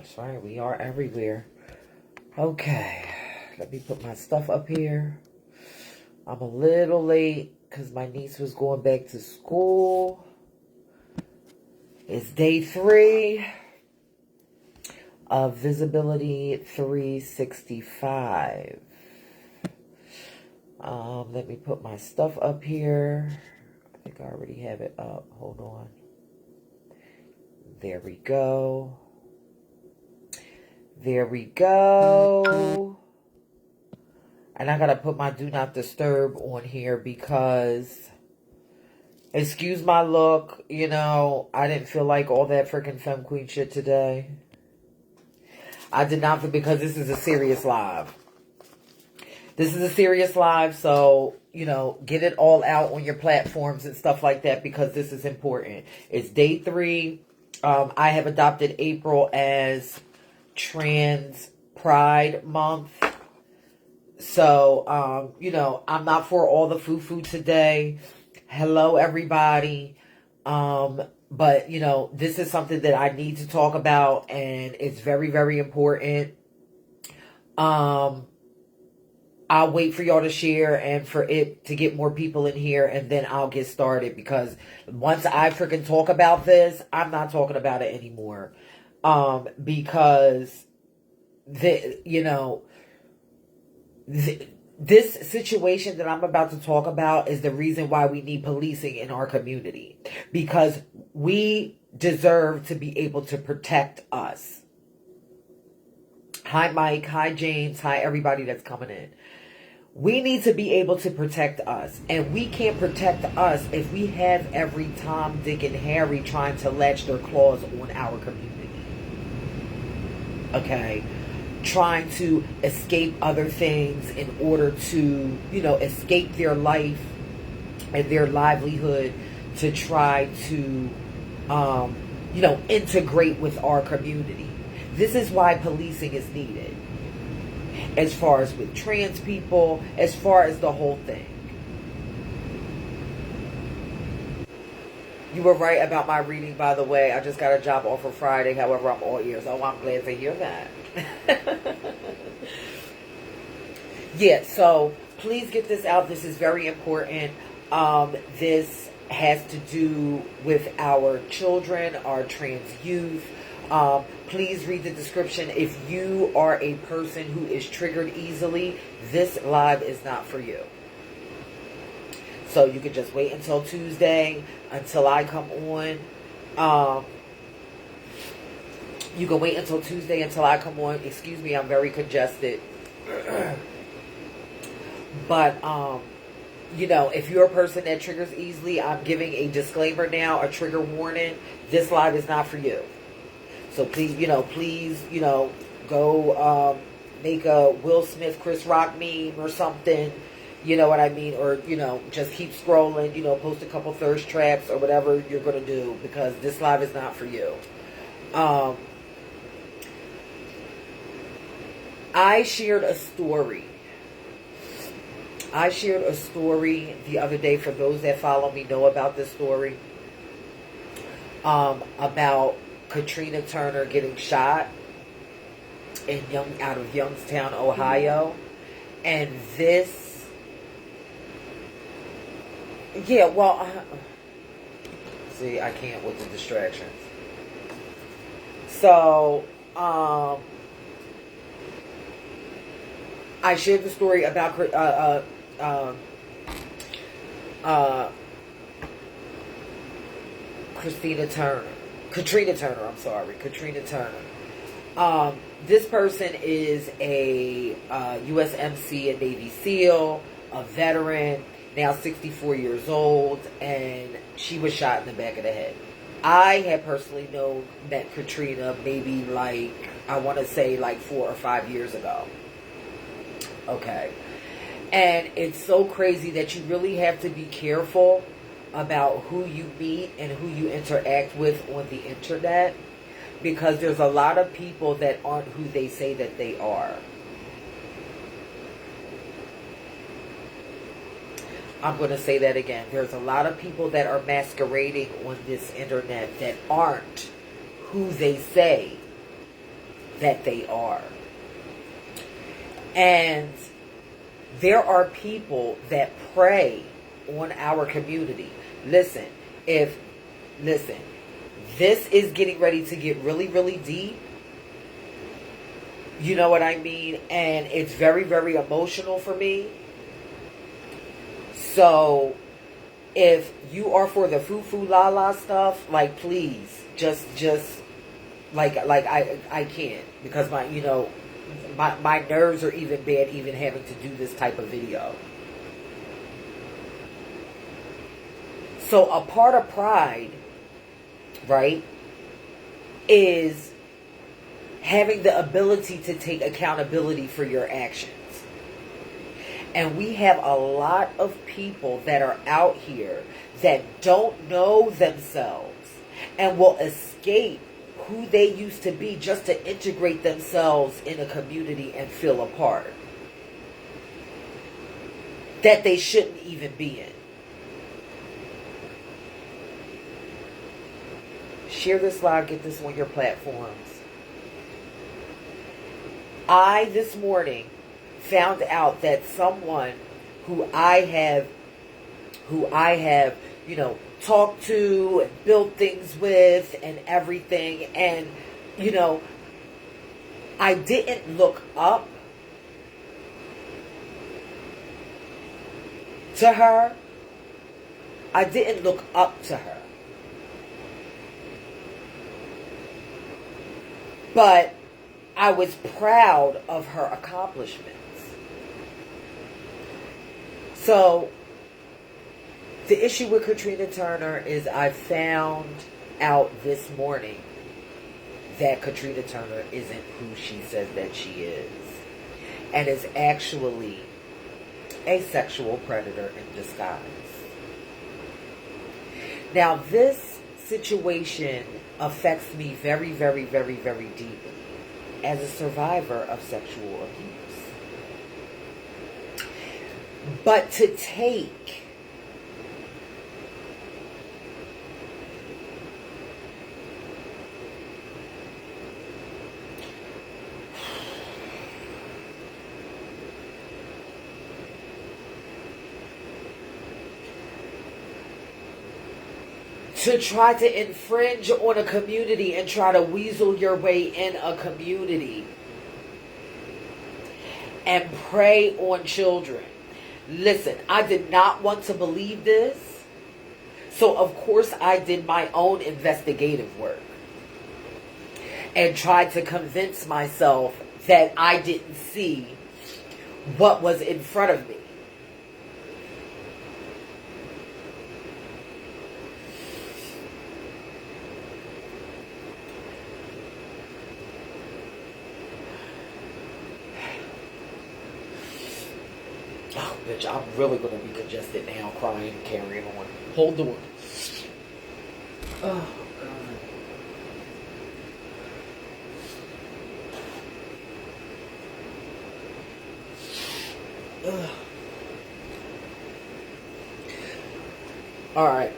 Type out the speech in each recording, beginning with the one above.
That's right. We are everywhere. Okay. Let me put my stuff up here. I'm a little late because my niece was going back to school. It's day 3 of Visibility 365. Let me put my stuff up here. I think I already have it up. Hold on. There we go. There we go. And I gotta put my do not disturb on here because, excuse my look, you know, I didn't feel like all that freaking femme queen shit today. I did not, because this is a serious live. This is a serious live, so, you know, get it all out on your platforms and stuff like that because this is important. It's day 3. I have adopted April as Trans Pride Month. So, you know, I'm not for all the foo-foo today. Hello, everybody. But, you know, this is something that I need to talk about, and it's very, very important. I'll wait for y'all to share and for it to get more people in here, and then I'll get started, because once I freaking talk about this, I'm not talking about it anymore. Because this situation that I'm about to talk about is the reason why we need policing in our community, because we deserve to be able to protect us. Hi, Mike. Hi, James. Hi, everybody that's coming in. We need to be able to protect us. And we can't protect us if we have every Tom, Dick, and Harry trying to latch their claws on our community. Okay? Trying to escape other things in order to, you know, escape their life and their livelihood to try to, you know, integrate with our community. This is why policing is needed. As far as with trans people, as far as the whole thing. You were right about my reading, by the way. I just got a job offer Friday. However, I'm all ears. Oh, I'm glad to hear that. Yeah, so please get this out. This is very important. This has to do with our children, our trans youth. Please read the description. If you are a person who is triggered easily, this live is not for you. So you can just wait until Tuesday, until I come on. You can wait until Tuesday until I come on. Excuse me, I'm very congested. But, you know, if you're a person that triggers easily, I'm giving a disclaimer now, a trigger warning. This live is not for you. So please, go make a Will Smith, Chris Rock meme or something. You know what I mean? Or, you know, just keep scrolling, you know, post a couple thirst traps or whatever you're going to do, because this live is not for you. I shared a story. The other day. For those that follow me know about this story. About Katrina Turner getting shot out of Youngstown, Ohio. And this... Yeah, well... see, I can't with the distractions. So, I shared the story about Katrina Turner. This person is a USMC, a Navy SEAL, a veteran, now 64 years old, and she was shot in the back of the head. I had personally met Katrina maybe I want to say 4 or 5 years ago. Okay. And it's so crazy that you really have to be careful about who you meet and who you interact with on the internet, because there's a lot of people that aren't who they say that they are. I'm going to say that again. There's a lot of people that are masquerading on this internet that aren't who they say that they are. And there are people that prey on our community. Listen, this is getting ready to get really, really deep. You know what I mean? And it's very, very emotional for me. So, if you are for the foo-foo la-la stuff, like, please, just, like, I can't. Because my nerves are even bad even having to do this type of video. So, a part of pride, right, is having the ability to take accountability for your actions. And we have a lot of people that are out here that don't know themselves and will escape who they used to be just to integrate themselves in a community and feel a part that they shouldn't even be in. Share this live, get this on your platforms. I, this morning, found out that someone who I have, talked to and built things with and everything, and, I didn't look up to her. I didn't look up to her. But I was proud of her accomplishments. So, the issue with Katrina Turner is I found out this morning that Katrina Turner isn't who she says that she is. And is actually a sexual predator in disguise. Now, this situation affects me very, very, very, very deeply as a survivor of sexual abuse. But to take to try to infringe on a community and try to weasel your way in a community and prey on children. Listen, I did not want to believe this. So, of course, I did my own investigative work and tried to convince myself that I didn't see what was in front of me. Oh, bitch, I'm really going to be congested now, crying, carrying on. Hold on. Oh, God. Ugh. All right.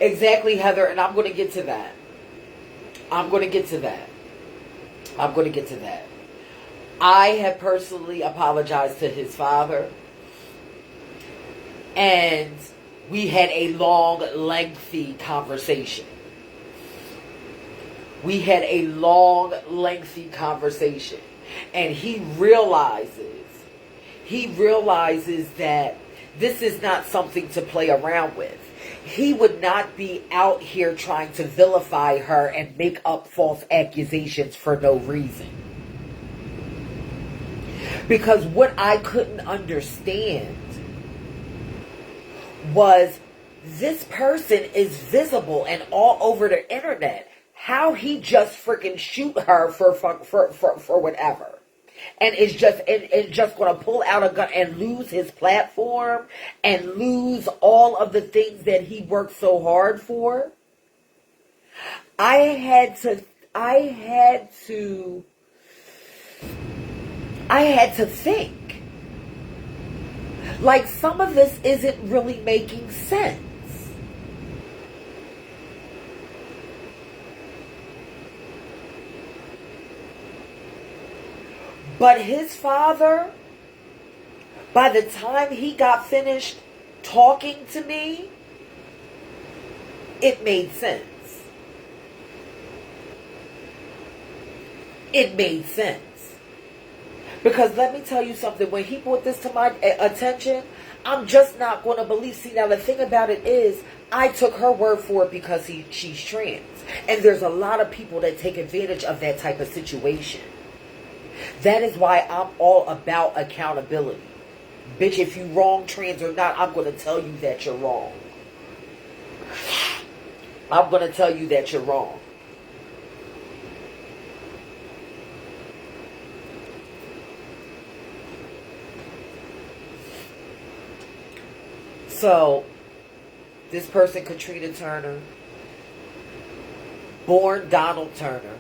Exactly, Heather, and I'm going to get to that. I'm going to get to that. I have personally apologized to his father. And we had a long, lengthy conversation. And he realizes that this is not something to play around with. He would not be out here trying to vilify her and make up false accusations for no reason. Because what I couldn't understand was this person is visible and all over the internet. How he just freaking shoot her for whatever. And is just going to pull out a gun and lose his platform and lose all of the things that he worked so hard for. I had to think. Like, some of this isn't really making sense. But his father, by the time he got finished talking to me, it made sense. It made sense. Because let me tell you something, when he brought this to my attention, I'm just not going to believe. See, now the thing about it is, I took her word for it because she's trans. And there's a lot of people that take advantage of that type of situation. That is why I'm all about accountability. Bitch, if you wrong, trans or not, I'm going to tell you that you're wrong. I'm going to tell you that you're wrong. So, this person, Katrina Turner, born Donald Turner,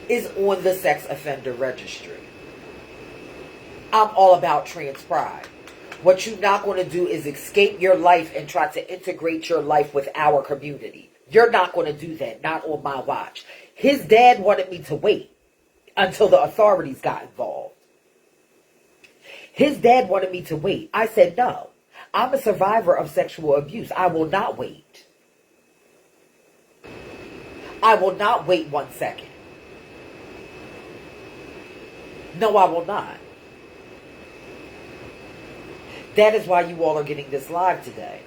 is on the sex offender registry. I'm all about trans pride. What you're not going to do is escape your life and try to integrate your life with our community. You're not going to do that, not on my watch. His dad wanted me to wait until the authorities got involved. His dad wanted me to wait. I said no. I'm a survivor of sexual abuse. I will not wait. I will not wait 1 second. No, I will not. That is why you all are getting this live today.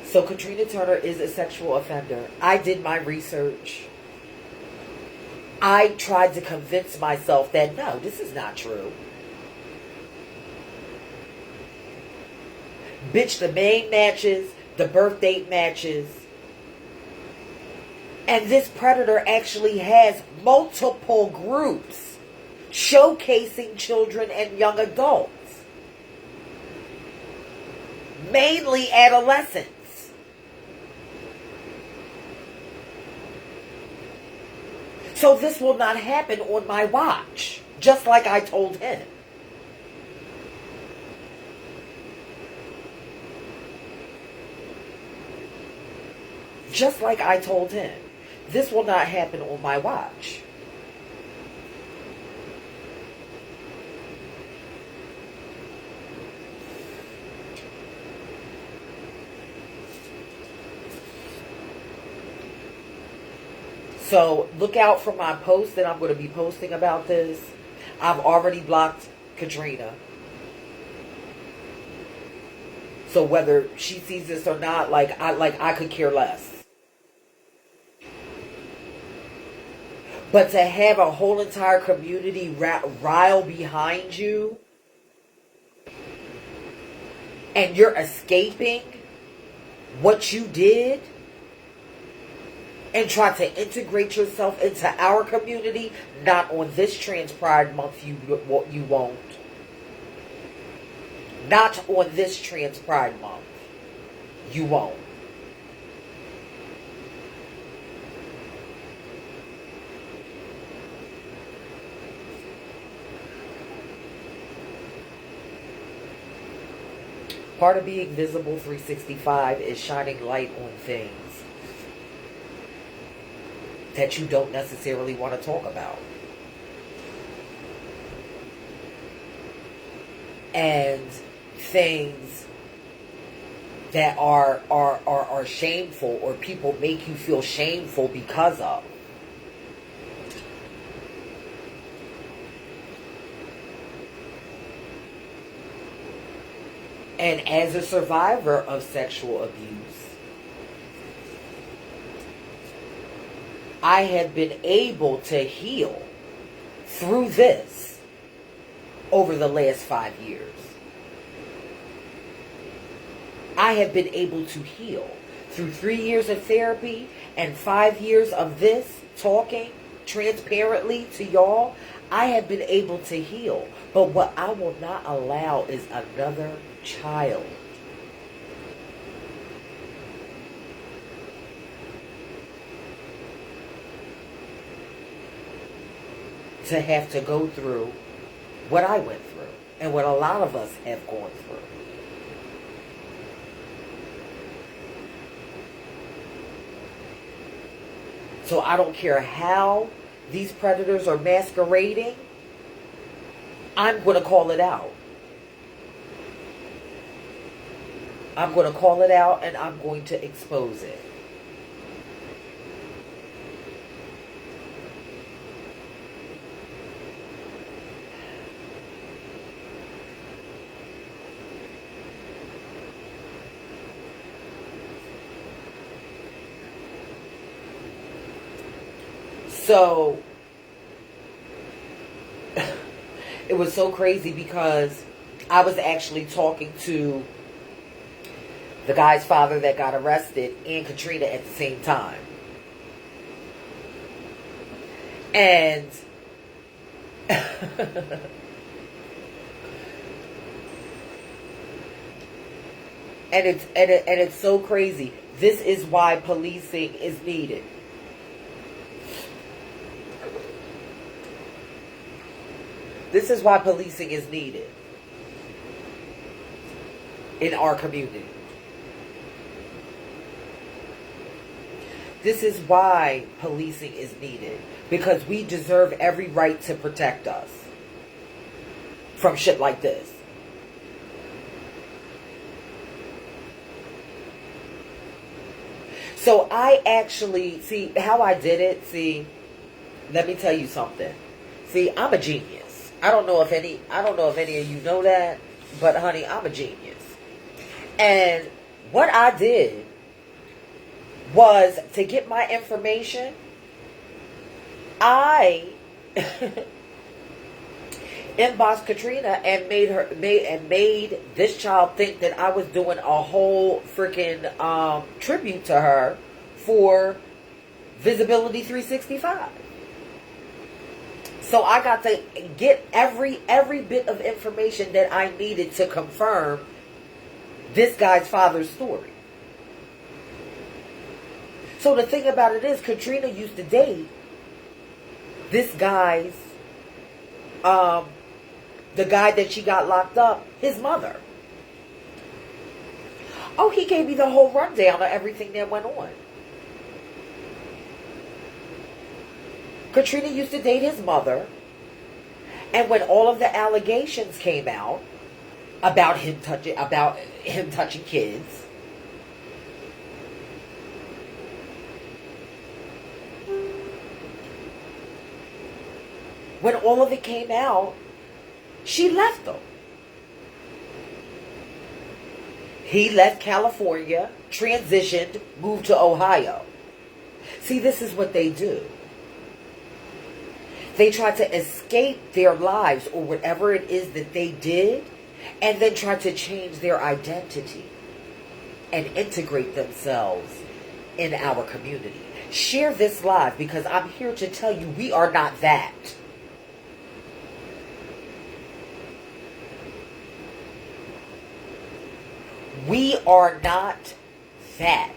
So Katrina Turner is a sexual offender. I did my research. I tried to convince myself that no, this is not true. Bitch, the name matches, the birth date matches. And this predator actually has multiple groups showcasing children and young adults. Mainly adolescents. So this will not happen on my watch, just like I told him. Just like I told him. This will not happen on my watch. So look out for my post that I'm going to be posting about this. I've already blocked Katrina. So whether she sees this or not, I could care less. But to have a whole entire community rile behind you, and you're escaping what you did, and try to integrate yourself into our community, not on this Trans Pride Month, you won't. Not on this Trans Pride Month, you won't. Part of being visible 365 is shining light on things that you don't necessarily want to talk about. And things that are shameful, or people make you feel shameful because of. And as a survivor of sexual abuse, I have been able to heal through this over the last 5 years. I have been able to heal through 3 years of therapy and 5 years of this, talking transparently to y'all. I have been able to heal. But what I will not allow is another child to have to go through what I went through and what a lot of us have gone through. So I don't care how these predators are masquerading, I'm going to call it out. I'm going to call it out and I'm going to expose it. So, it was so crazy because I was actually talking to the guy's father that got arrested and Katrina at the same time. And it's so crazy. This is why policing is needed. This is why policing is needed in our community. This is why policing is needed. Because we deserve every right to protect us from shit like this. So I actually, see how I did it? See, let me tell you something. See, I'm a genius. I don't know if any of you know that, but honey, I'm a genius. And what I did was to get my information, I inboxed Katrina and made this child think that I was doing a whole freaking tribute to her for Visibility 365. So I got to get every bit of information that I needed to confirm this guy's father's story. So the thing about it is, Katrina used to date this guy's, the guy that she got locked up, his mother. Oh, he gave me the whole rundown of everything that went on. Katrina used to date his mother. And when all of the allegations came out about him touching kids, when all of it came out, she left him. He left California, transitioned, moved to Ohio. See, this is what they do. They try to escape their lives or whatever it is that they did, and then try to change their identity and integrate themselves in our community. Share this live, because I'm here to tell you we are not that. We are not that.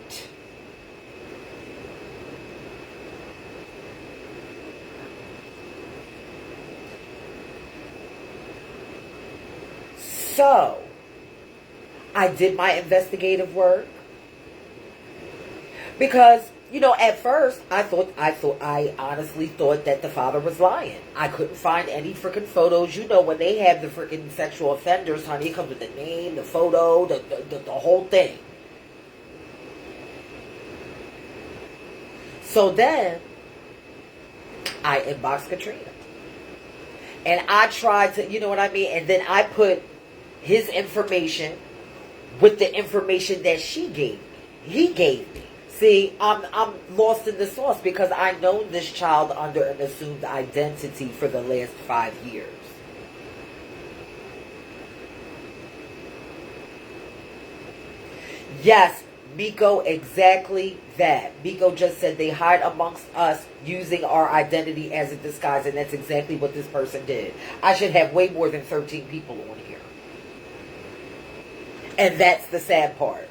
So, I did my investigative work. Because, you know, at first, I honestly thought that the father was lying. I couldn't find any freaking photos. You know, when they have the freaking sexual offenders, honey, it comes with the name, the photo, the whole thing. So then, I inboxed Katrina. And I tried to, you know what I mean? And then I put his information with the information that she gave me. He gave me. See, I'm lost in the sauce because I've known this child under an assumed identity for the last 5 years. Yes, Miko, exactly that. Miko just said they hide amongst us using our identity as a disguise, and that's exactly what this person did. I should have way more than 13 people on here. And that's the sad part.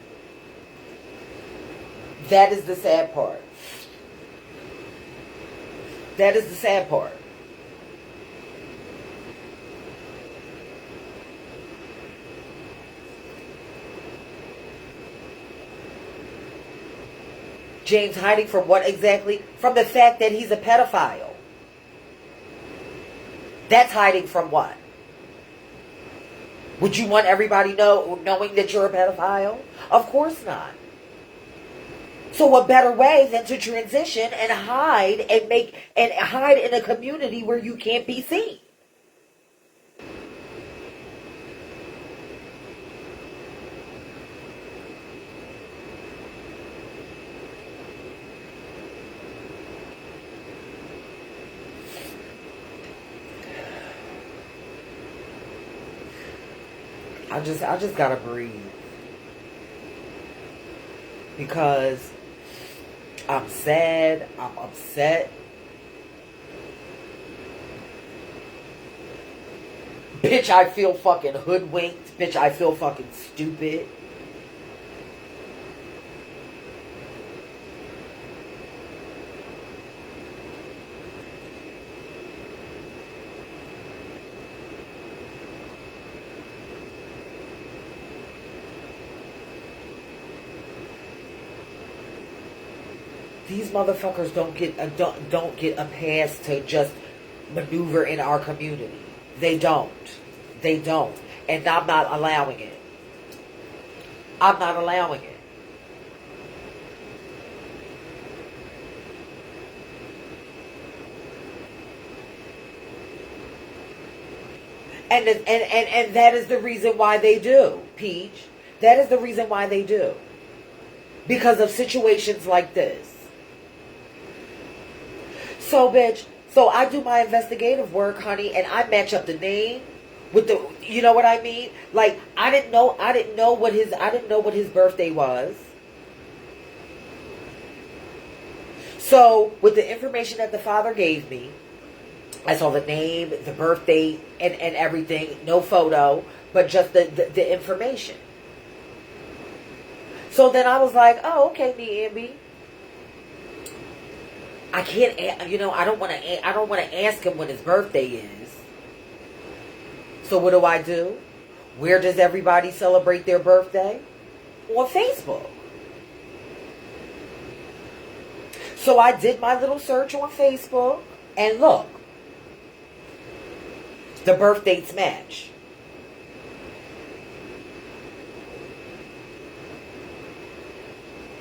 That is the sad part. That is the sad part. James hiding from what exactly? From the fact that he's a pedophile. That's hiding from what? Would you want everybody knowing that you're a pedophile? Of course not. So what better way than to transition and hide in a community where you can't be seen? I just gotta breathe. Because I'm sad, I'm upset. Bitch, I feel fucking hoodwinked. Bitch, I feel fucking stupid. These motherfuckers don't get a pass to just maneuver in our community. They don't. They don't. And I'm not allowing it. I'm not allowing it. And that is the reason why they do, Peach. That is the reason why they do. Because of situations like this. So, bitch, so I do my investigative work, honey, and I match up the name with the, you know what I mean? Like, I didn't know what his birthday was. So, with the information that the father gave me, I saw the name, the birthday, and everything, no photo, but just the information. So then I was like, oh, okay, Niambi. I can't, I don't want to ask him when his birthday is. So what do? Where does everybody celebrate their birthday? On Facebook. So I did my little search on Facebook, and look, the birth dates match.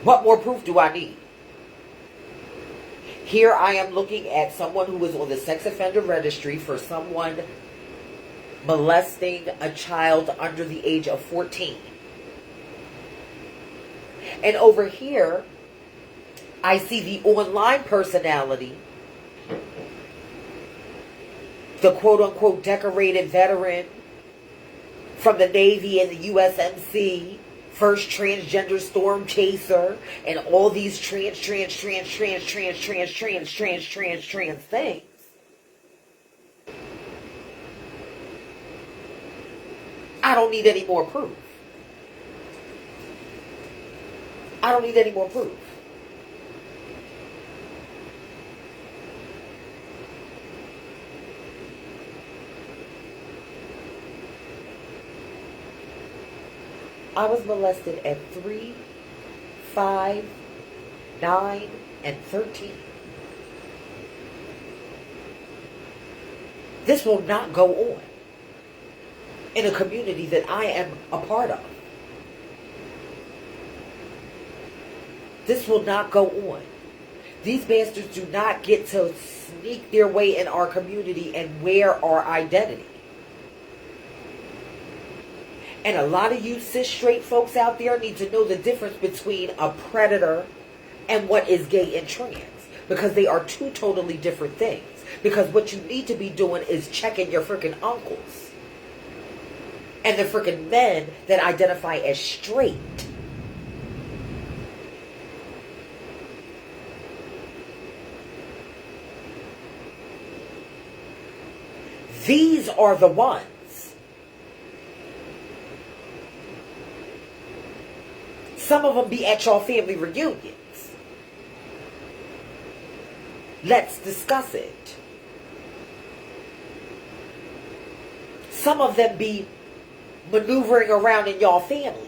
What more proof do I need? Here I am looking at someone who was on the sex offender registry for someone molesting a child under the age of 14. And over here, I see the online personality, the quote-unquote decorated veteran from the Navy and the USMC, first transgender storm chaser, and all these trans things. I don't need any more proof. I don't need any more proof. I was molested at 3, 5, 9, and 13. This will not go on in a community that I am a part of. This will not go on. These bastards do not get to sneak their way in our community and wear our identity. And a lot of you cis straight folks out there need to know the difference between a predator and what is gay and trans. Because they are two totally different things. Because what you need to be doing is checking your freaking uncles. And the freaking men that identify as straight. These are the ones. Some of them be at your family reunions. Let's discuss it. Some of them be maneuvering around in y'all families.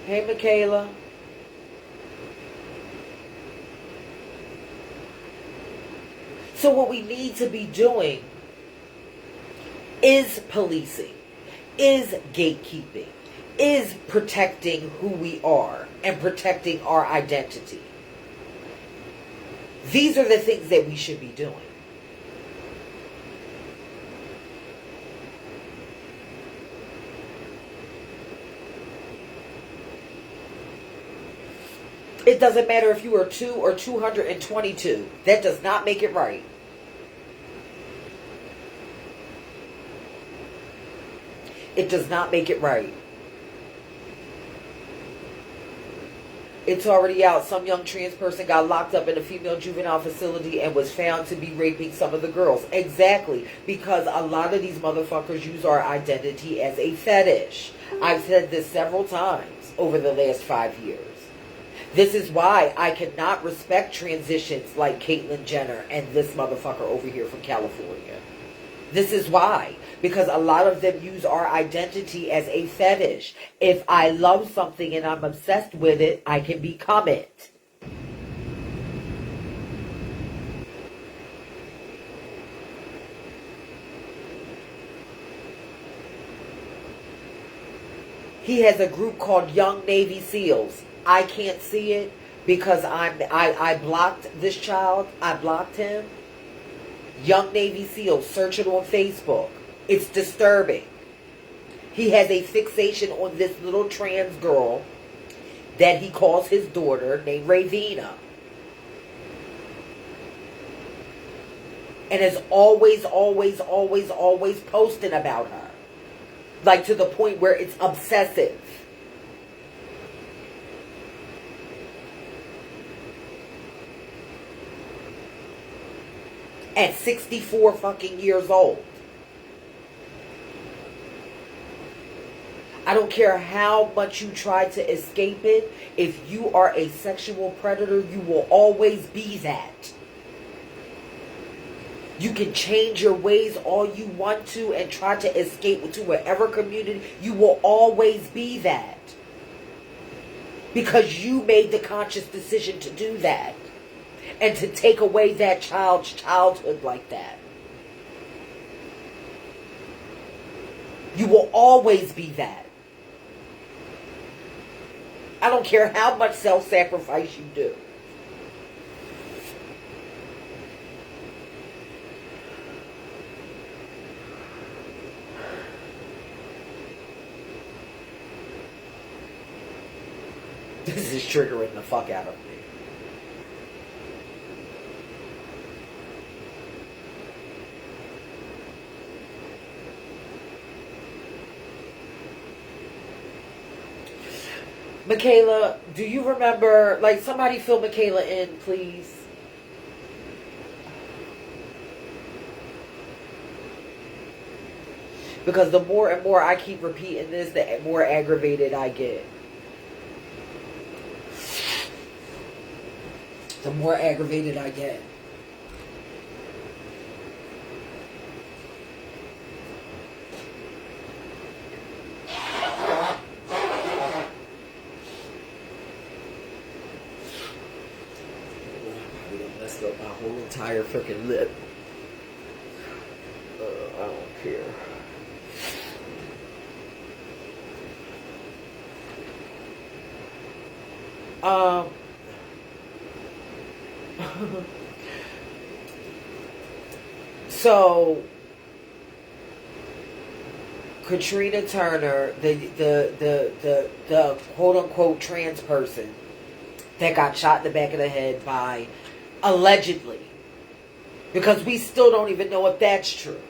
Hey, Michaela. So what we need to be doing is policing, is gatekeeping, is protecting who we are and protecting our identity. These are the things that we should be doing. It doesn't matter if you are 2 or 222. That does not make it right. It does not make it right. It's already out. Some young trans person got locked up in a female juvenile facility and was found to be raping some of the girls. Exactly. Because a lot of these motherfuckers use our identity as a fetish. I've said this several times over the last 5 years. This is why I cannot respect transitions like Caitlyn Jenner and this motherfucker over here from California. This is why. Because a lot of them use our identity as a fetish. If I love something and I'm obsessed with it, I can become it. He has a group called Young Navy SEALs. I can't see it because I blocked this child. I blocked him. Young Navy SEALs. Search it on Facebook. It's disturbing. He has a fixation on this little trans girl that he calls his daughter, named Ravina. And is always posting about her. Like to the point where it's obsessive. At 64 fucking years old. I don't care how much you try to escape it. If you are a sexual predator, you will always be that. You can change your ways all you want to and try to escape to whatever community. You will always be that. Because you made the conscious decision to do that. And to take away that child's childhood like that. You will always be that. I don't care how much self-sacrifice you do. This is triggering the fuck out of me. Michaela, do you remember, like, somebody fill Michaela in, please? Because the more and more I keep repeating this, the more aggravated I get. The more aggravated I get. My whole entire freaking lip. I don't care. So Katrina Turner, the quote unquote trans person that got shot in the back of the head by, allegedly, because we still don't even know if that's true.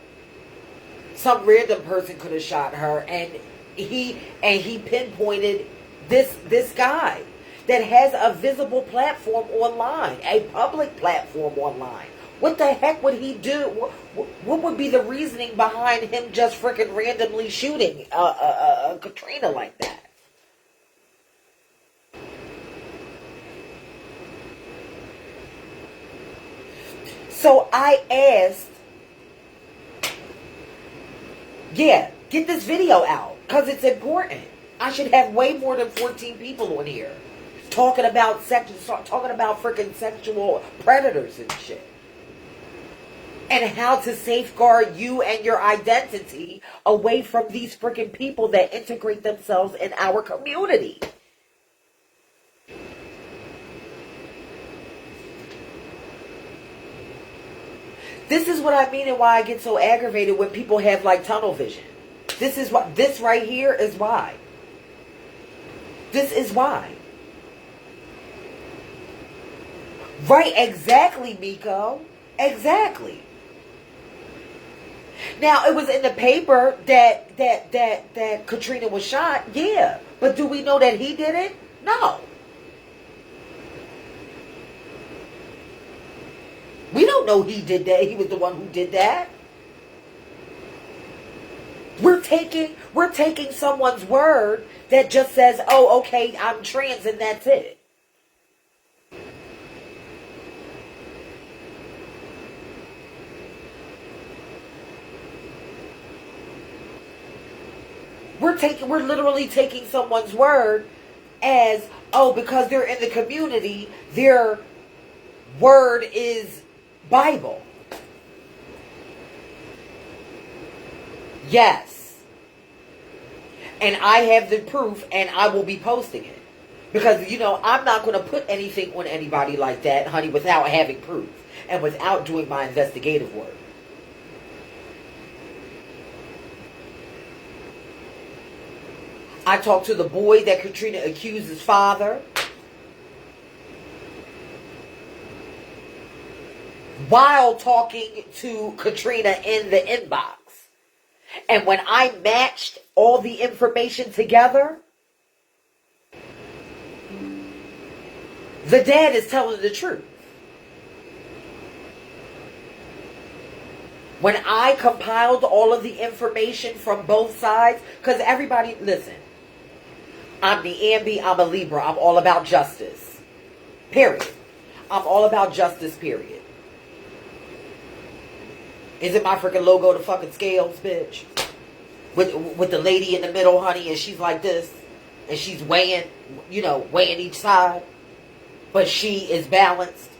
Some random person could have shot her, and he pinpointed this guy that has a visible platform online, a public platform online. What the heck would he do? What would be the reasoning behind him just freaking randomly shooting Katrina like that? So I asked, yeah, get this video out because it's important. I should have way more than 14 people on here talking about freaking sexual predators and shit. And how to safeguard you and your identity away from these freaking people that integrate themselves in our community. This is what I mean and why I get so aggravated when people have like tunnel vision. This right here is why. This is why. Right, exactly, Miko. Exactly. Now, it was in the paper that Katrina was shot, yeah. But do we know that he did it? No. We don't know he did that. He was the one who did that. We're taking someone's word that just says, oh, okay, I'm trans and that's it. We're literally taking someone's word as, oh, because they're in the community, their word is Bible. Yes. And I have the proof and I will be posting it. Because, I'm not going to put anything on anybody like that, honey, without having proof. And without doing my investigative work. I talked to the boy that Katrina accused his father. While talking to Katrina in the inbox. And when I matched all the information together, the dad is telling the truth. When I compiled all of the information from both sides, because everybody, listen, I'm Niambi, I'm a Libra, I'm all about justice. Period. I'm all about justice, period. Is it my freaking logo, the fucking scales, bitch? With the lady in the middle, honey, and she's like this. And she's weighing each side. But she is balanced.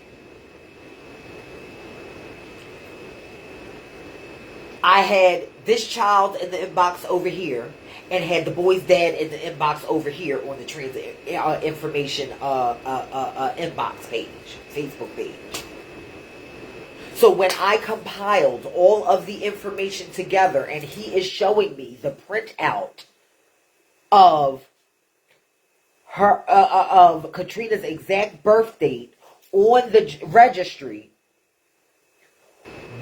I had this child in the inbox over here. And had the boy's dad in the inbox over here on the trans information inbox page. Facebook page. So when I compiled all of the information together and he is showing me the printout of her of Katrina's exact birth date on the registry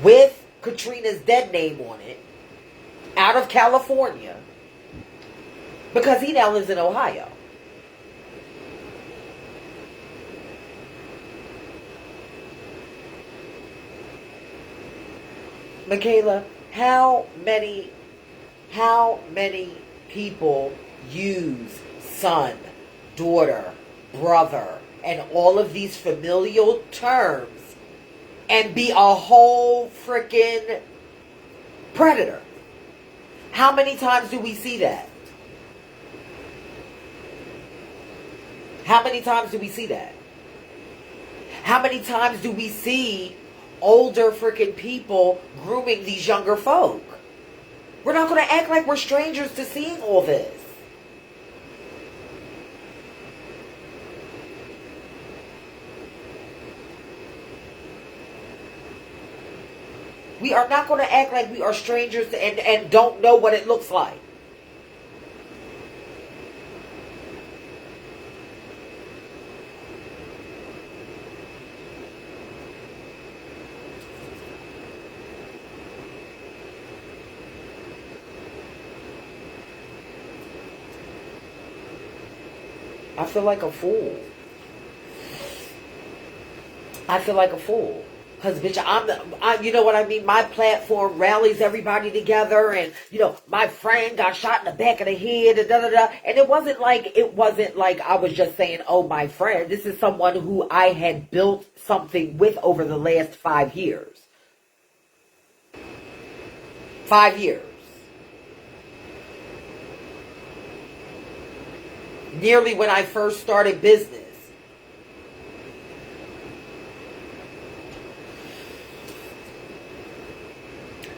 with Katrina's dead name on it out of California because he now lives in Ohio. Michaela, how many people use son, daughter, brother, and all of these familial terms and be a whole freaking predator? How many times do we see that? How many times do we see that? How many times do we see older freaking people grooming these younger folk? We're not going to act like we're strangers to seeing all this. We are not going to act like we are strangers and don't know what it looks like. I feel like a fool. I feel like a fool. Because, bitch, you know what I mean? My platform rallies everybody together. And, my friend got shot in the back of the head. And da-da-da. And it wasn't like I was just saying, oh, my friend. This is someone who I had built something with over the last 5 years. 5 years. nearly when I first started business.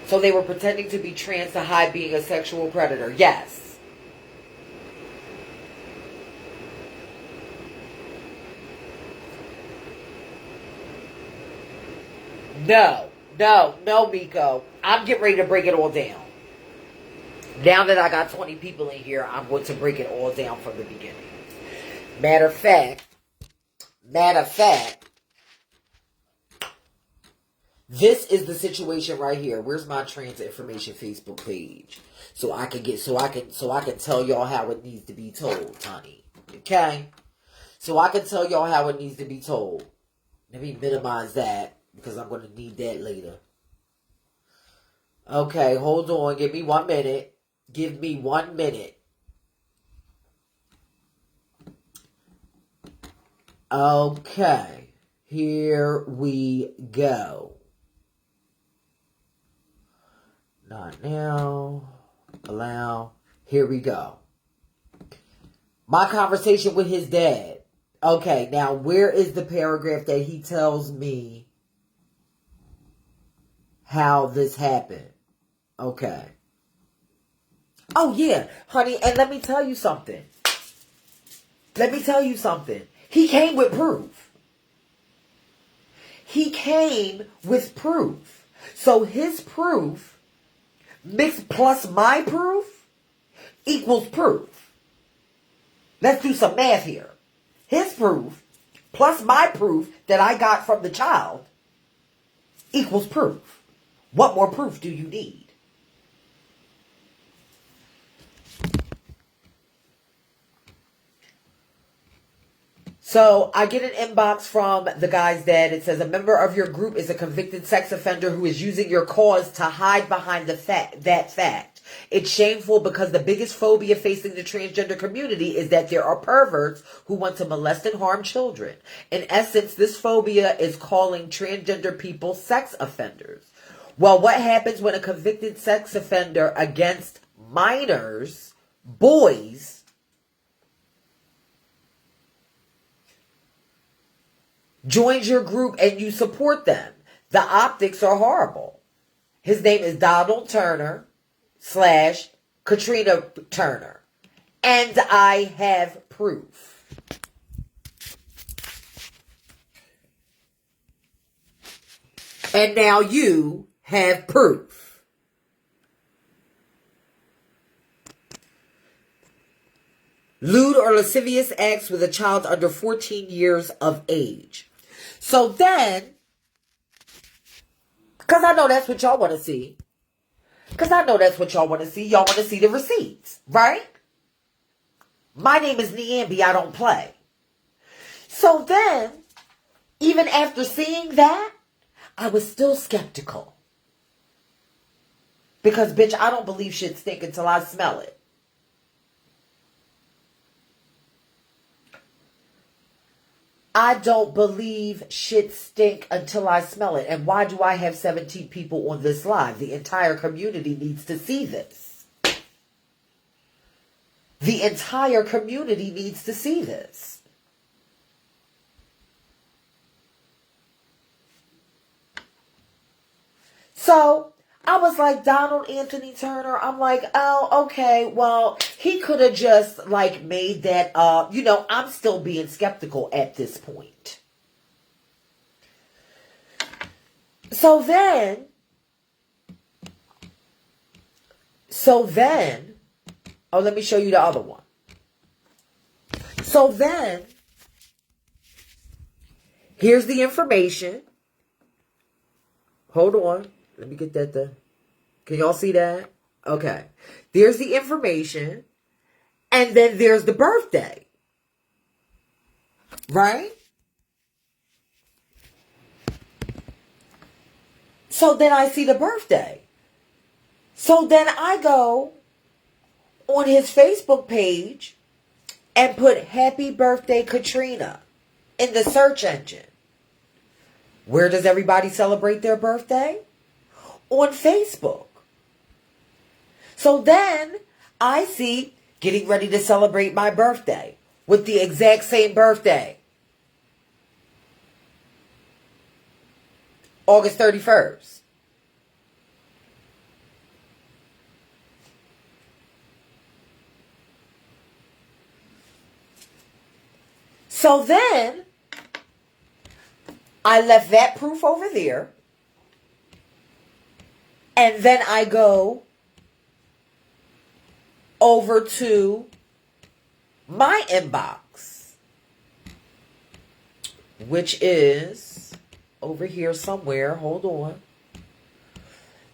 So they were pretending to be trans to hide being a sexual predator. Yes. No, Miko. I'm getting ready to break it all down. Now that I got 20 people in here, I'm going to break it all down from the beginning. Matter of fact, this is the situation right here. Where's my Transinformation Facebook page? So I can tell y'all how it needs to be told, honey. Okay? So I can tell y'all how it needs to be told. Let me minimize that because I'm going to need that later. Okay, hold on. Give me 1 minute. Give me 1 minute. Okay. Here we go. Not now. Allow. Here we go. My conversation with his dad. Okay, now where is the paragraph that he tells me how this happened? Okay. Oh, yeah, honey, and let me tell you something. He came with proof. So his proof mixed plus my proof equals proof. Let's do some math here. His proof plus my proof that I got from the child equals proof. What more proof do you need? So I get an inbox from the guy's dad. It says, a member of your group is a convicted sex offender who is using your cause to hide behind that fact. It's shameful because the biggest phobia facing the transgender community is that there are perverts who want to molest and harm children. In essence, this phobia is calling transgender people sex offenders. Well, what happens when a convicted sex offender against minors, boys, joins your group and you support them? The optics are horrible. His name is Donald Turner / Katrina Turner. And I have proof. And now you have proof. Lewd or lascivious acts with a child under 14 years of age. So then, because I know that's what y'all want to see. Y'all want to see the receipts, right? My name is Niambi, I don't play. So then, even after seeing that, I was still skeptical. Because, bitch, I don't believe shit stink until I smell it. I don't believe shit stink until I smell it. And why do I have 17 people on this live? The entire community needs to see this. So I was like, Donald Anthony Turner. I'm like, oh, okay. Well, he could have just like made that up. I'm still being skeptical at this point. So then, oh, let me show you the other one. So then, here's the information. Hold on. Let me get that. Can y'all see that? Okay. There's the information. And then there's the birthday. Right? So then I see the birthday. So then I go on his Facebook page and put happy birthday Katrina in the search engine. Where does everybody celebrate their birthday? On Facebook. So then I see getting ready to celebrate my birthday. with the exact same birthday. August 31st. So then, I left that proof over there. And then I go over to my inbox, which is over here somewhere. Hold on.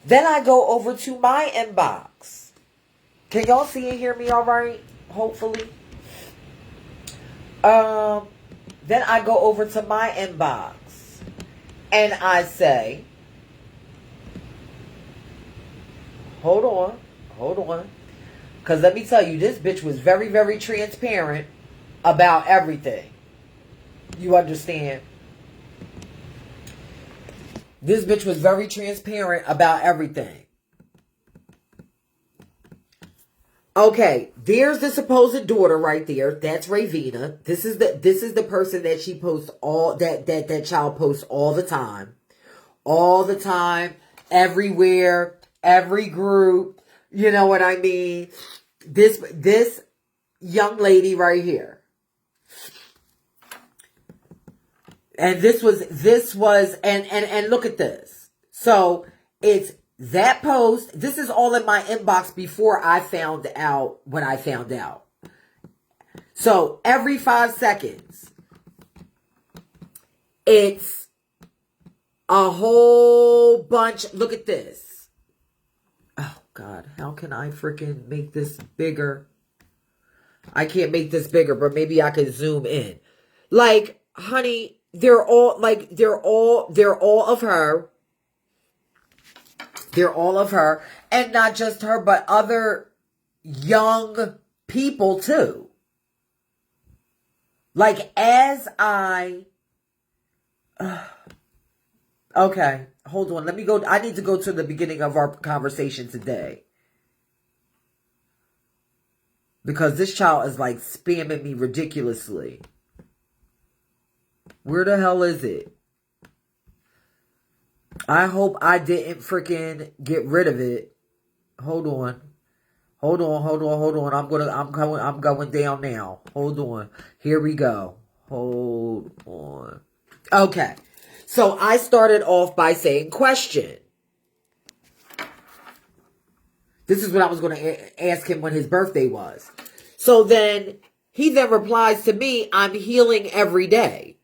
Then I go over to my inbox. Can y'all see and hear me all right? Hopefully. Then I go over to my inbox and I say, hold on. Because let me tell you, this bitch was very, very transparent about everything. You understand? This bitch was very transparent about everything. Okay, there's the supposed daughter right there. That's Ravina. This is the person that she posts all that child posts all the time. All the time, everywhere, every group. You know what I mean? This young lady right here. And this was and look at this. So it's that post. This is all in my inbox before I found out when I found out. So every 5 seconds, it's a whole bunch. Look at this. Oh God, how can I freaking make this bigger? I can't make this bigger, but maybe I could zoom in. Like, honey, they're all of her. They're all of her. And not just her, but other young people too. Like, as I... okay, hold on. Let me go. I need to go to the beginning of our conversation today. Because this child is like spamming me ridiculously. Where the hell is it? I hope I didn't freaking get rid of it. Hold on. I'm going down now. Hold on. Here we go. Hold on. Okay. So I started off by saying question. This is what I was going to ask him when his birthday was. So then he then replies to me, I'm healing every day.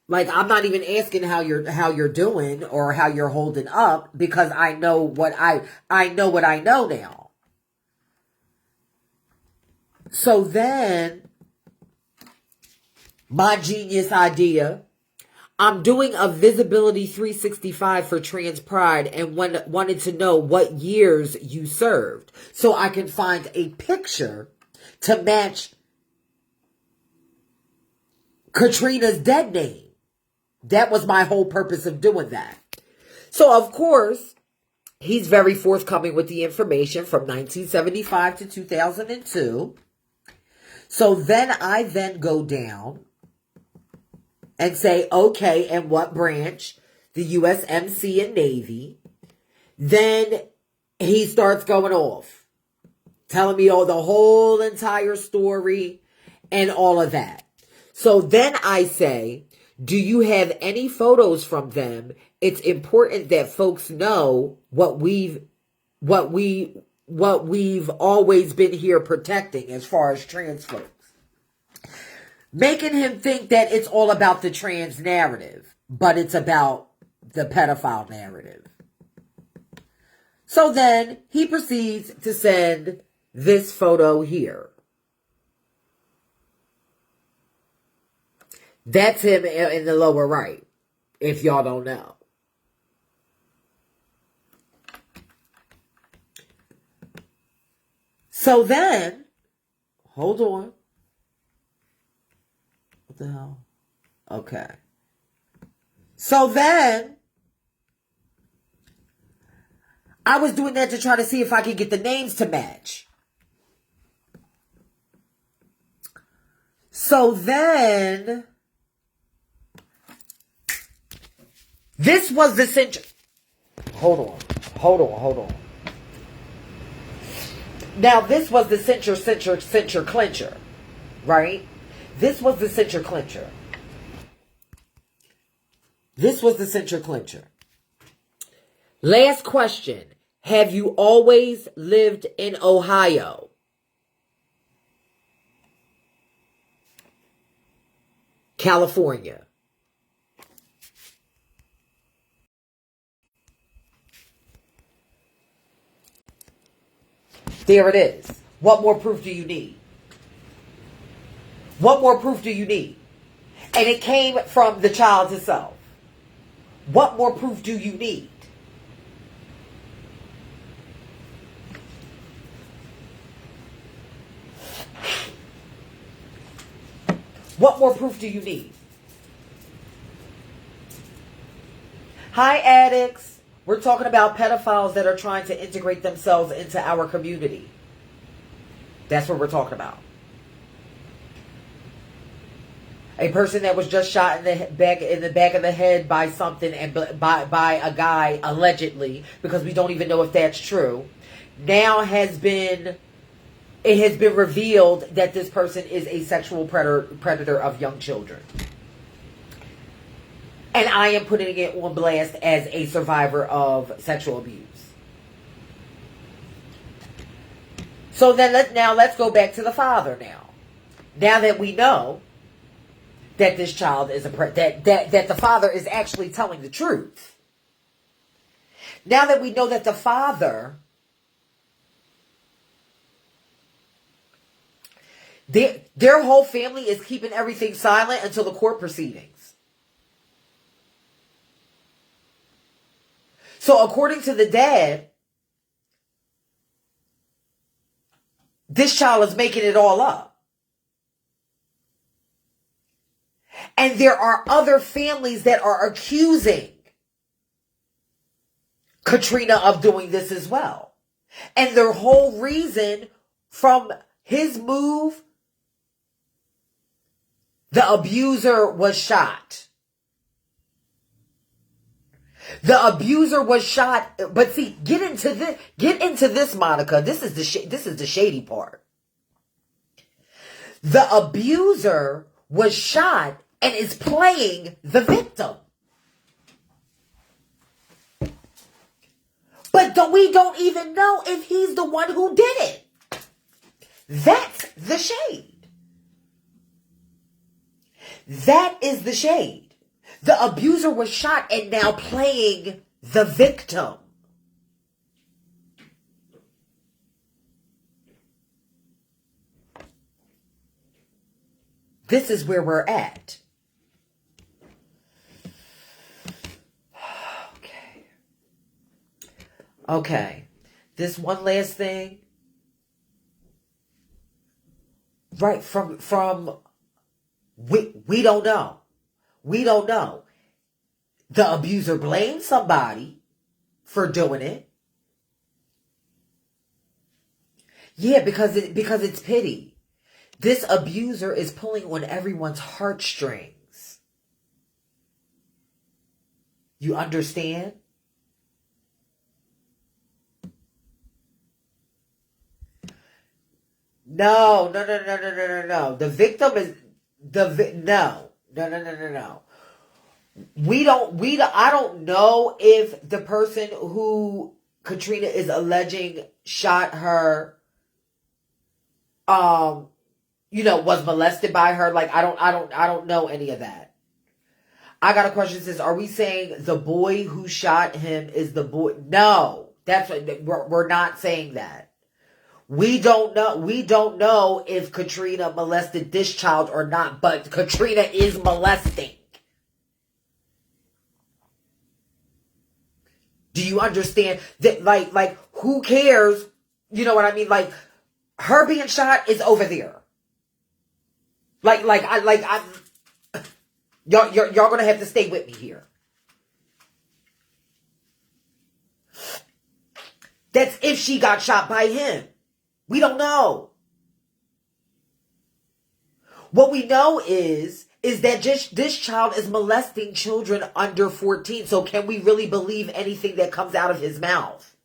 Like, I'm not even asking how you're doing or how you're holding up, because I know what I know now. So then my genius idea, I'm doing a visibility 365 for Trans Pride and wanted to know what years you served so I can find a picture to match Katrina's dead name. That was my whole purpose of doing that. So, of course, he's very forthcoming with the information from 1975 to 2002. So then I go down and say, okay, and what branch? The USMC and Navy. Then he starts going off, telling me the whole entire story and all of that. So then I say, do you have any photos from them? It's important that folks know what we've always been here protecting as far as trans folks. Making him think that it's all about the trans narrative, but it's about the pedophile narrative. So then he proceeds to send this photo here. That's him in the lower right, if y'all don't know. So then, hold on. What the hell? Okay. So then, I was doing that to try to see if I could get the names to match. So then, this was the center. Hold on. Now, this was the center clincher, right? This was the center clincher. Last question. Have you always lived in Ohio? California. There it is. What more proof do you need? What more proof do you need? And it came from the child itself. What more proof do you need? What more proof do you need? Hi, addicts. We're talking about pedophiles that are trying to integrate themselves into our community. That's what we're talking about. A person that was just shot in the back of the head by something and by a guy, allegedly, because we don't even know if that's true, now it has been revealed that this person is a sexual predator of young children. And I am putting it on blast as a survivor of sexual abuse. So then let's go back to the father now. Now that we know that this child is that the father is actually telling the truth. Now that we know that the father, their whole family is keeping everything silent until the court proceedings. So according to the dad, this child is making it all up. And there are other families that are accusing Katrina of doing this as well. And their whole reason from his move, the abuser was shot. The abuser was shot, but see, get into this, Monica. This is the shady part. The abuser was shot and is playing the victim. But we don't even know if he's the one who did it. That's the shade. That is the shade. The abuser was shot and now playing the victim. This is where we're at. Okay. This one last thing. Right, from we don't know. We don't know. The abuser blamed somebody for doing it. Yeah, because it's pity. This abuser is pulling on everyone's heartstrings. You understand? No. The victim is no. I don't know if the person who Katrina is alleging shot her, was molested by her. Like, I don't know any of that. I got a question that says, are we saying the boy who shot him is the boy? No, we're not saying that. We don't know if Katrina molested this child or not, but Katrina is molesting. Do you understand that? Like, who cares? You know what I mean? Like, her being shot is over there. Y'all gonna have to stay with me here. That's if she got shot by him. We don't know. What we know is that just this child is molesting children under 14. So can we really believe anything that comes out of his mouth?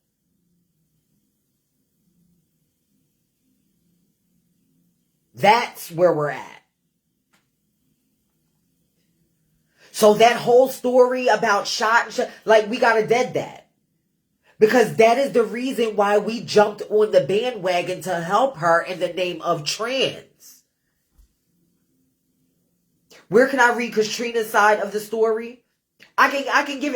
That's where we're at. So that whole story about like we gotta dead that. Because that is the reason why we jumped on the bandwagon to help her in the name of trans. Where can I read Katrina's side of the story? I can give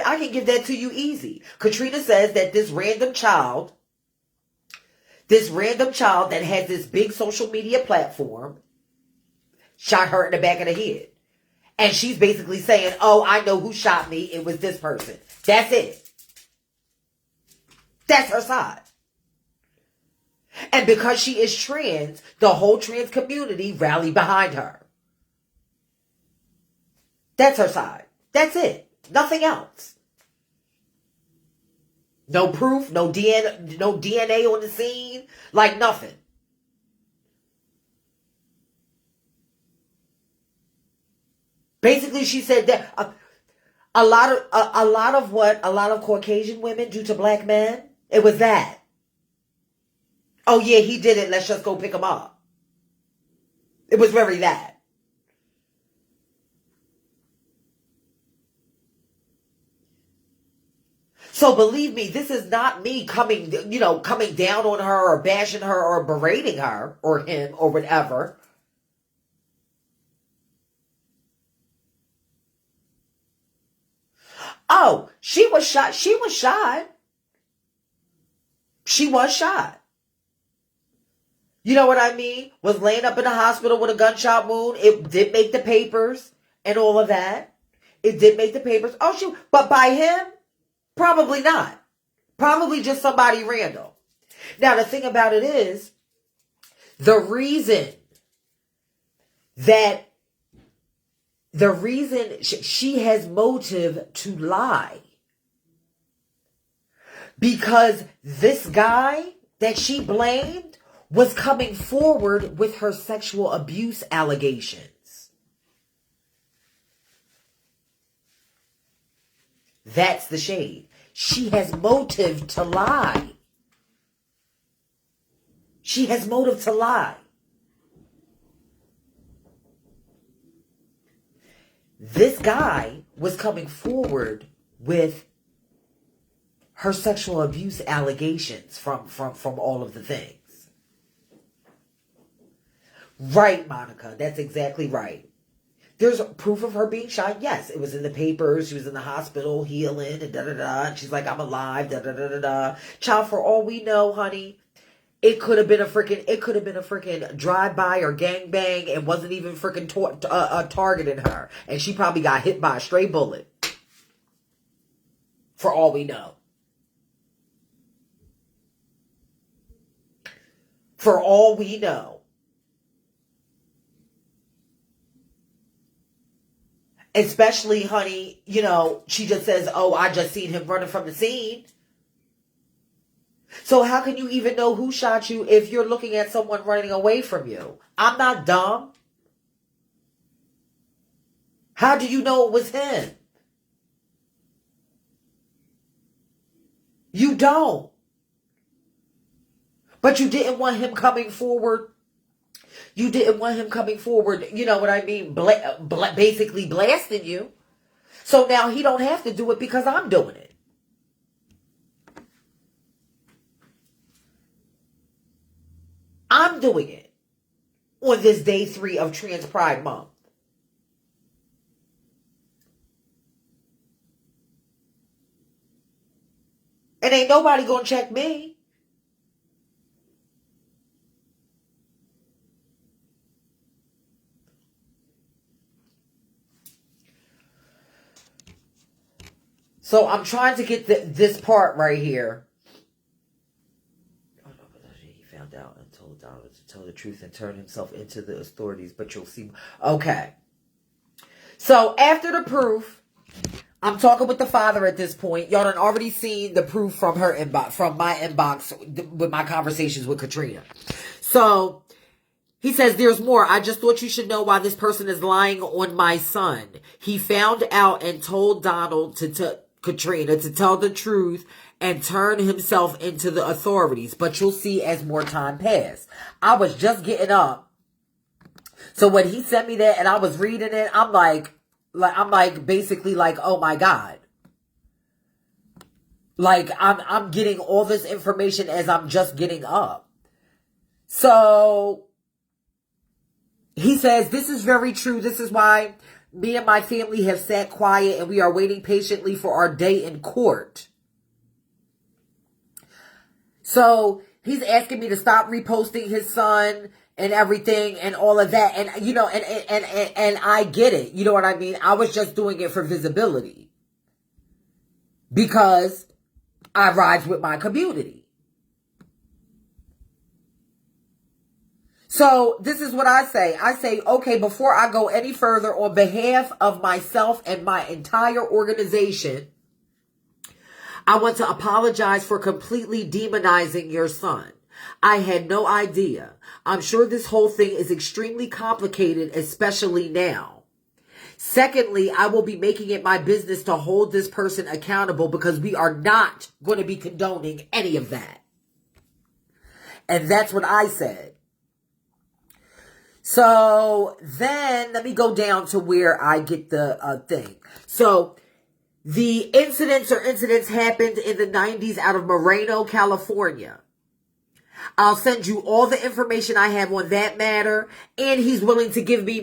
that to you easy. Katrina says that this random child that has this big social media platform shot her in the back of the head. And she's basically saying, oh, I know who shot me. It was this person. That's it. That's her side. And because she is trans, the whole trans community rallied behind her. That's her side. That's it. Nothing else. No proof, no DNA on the scene, like nothing. Basically, she said that a lot of Caucasian women do to black men, it was that. Oh yeah, he did it. Let's just go pick him up. It was very that. So believe me, this is not me coming down on her or bashing her or berating her or him or whatever. Oh, she was shot. She was shot. She was shot. You know what I mean? Was laying up in the hospital with a gunshot wound. It did make the papers and all of that. It did make the papers. Oh, shoot. But by him? Probably not. Probably just somebody random. Now, the thing about it is, the reason she has motive to lie, because this guy that she blamed was coming forward with her sexual abuse allegations. That's the shade. She has motive to lie. She has motive to lie. This guy was coming forward with her sexual abuse allegations from all of the things. Right, Monica. That's exactly right. There's proof of her being shot. Yes, it was in the papers. She was in the hospital healing and da-da-da. And she's like, I'm alive, da-da-da-da-da. Child, for all we know, honey, it could have been a freaking drive-by or gangbang and wasn't even freaking targeting her. And she probably got hit by a stray bullet. For all we know. For all we know. Especially, honey, she just says, oh, I just seen him running from the scene. So how can you even know who shot you if you're looking at someone running away from you? I'm not dumb. How do you know it was him? You don't. But you didn't want him coming forward. You didn't want him coming forward, you know what I mean, basically blasting you. So now he don't have to do it because I'm doing it. I'm doing it on this day 3 of Trans Pride Month. And ain't nobody gonna check me. So I'm trying to get this part right here. Oh, no, but he found out and told Donovan to tell the truth and turn himself into the authorities. But you'll see. Okay. So after the proof, I'm talking with the father at this point. Y'all done already seen the proof from her inbox, from my inbox with my conversations with Katrina. So He says, there's more. I just thought you should know why this person is lying on my son. He found out and told Donald Katrina to tell the truth and turn himself into the authorities. But you'll see as more time passed. I was just getting up. So when he sent me that and I was reading it, I'm like basically like, oh my God. Like I'm getting all this information as I'm just getting up. So he says, this is very true. This is why me and my family have sat quiet and we are waiting patiently for our day in court. So he's asking me to stop reposting his son and everything and all of that. And, you know, and I get it. You know what I mean? I was just doing it for visibility because I ride with my community. So this is what I say. I say, okay, before I go any further, on behalf of myself and my entire organization, I want to apologize for completely demonizing your son. I had no idea. I'm sure this whole thing is extremely complicated, especially now. Secondly, I will be making it my business to hold this person accountable because we are not going to be condoning any of that. And that's what I said. So then let me go down to where I get the thing. So the incidents happened in the 90s out of Moreno, California. I'll send you all the information I have on that matter. And he's willing to give me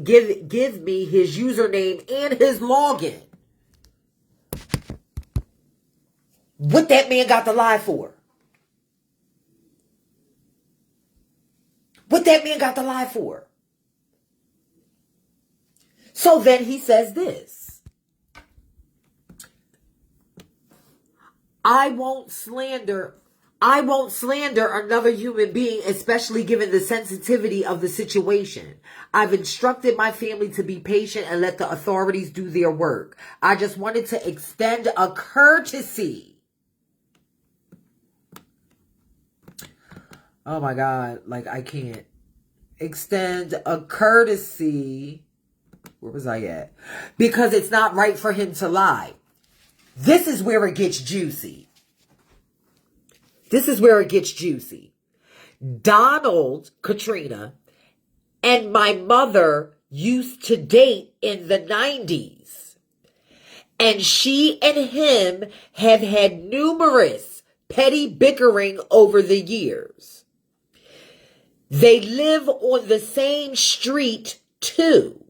give me his username and his login. What that man got to lie for? What that man got to lie for? So then he says this. I won't slander another human being, especially given the sensitivity of the situation. I've instructed my family to be patient and let the authorities do their work. I just wanted to extend a courtesy. Oh my God, like I can't. Extend a courtesy. Where was I at? Because it's not right for him to lie. This is where it gets juicy. This is where it gets juicy. Donald, Katrina, and my mother used to date in the 90s. And she and him have had numerous petty bickering over the years. They live on the same street too.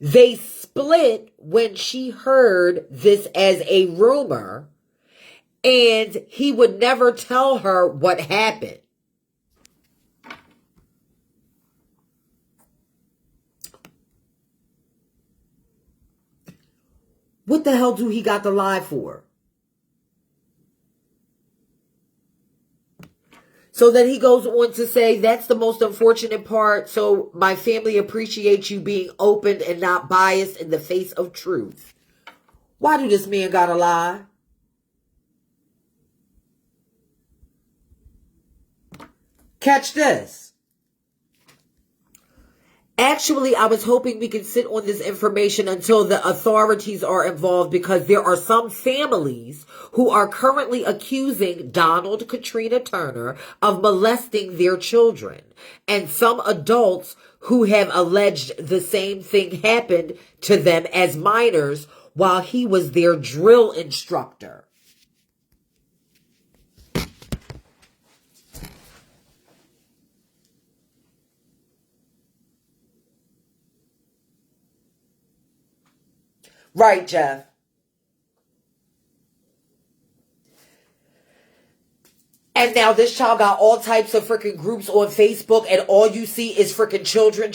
They split when she heard this as a rumor, and he would never tell her what happened. What the hell do he got to lie for? So then he goes on to say, that's the most unfortunate part. So my family appreciates you being open and not biased in the face of truth. Why do this man gotta lie? Catch this. Actually, I was hoping we could sit on this information until the authorities are involved because there are some families who are currently accusing Donald Katrina Turner of molesting their children, and some adults who have alleged the same thing happened to them as minors while he was their drill instructor. Right, Jeff. And now this child got all types of freaking groups on Facebook, and all you see is freaking children,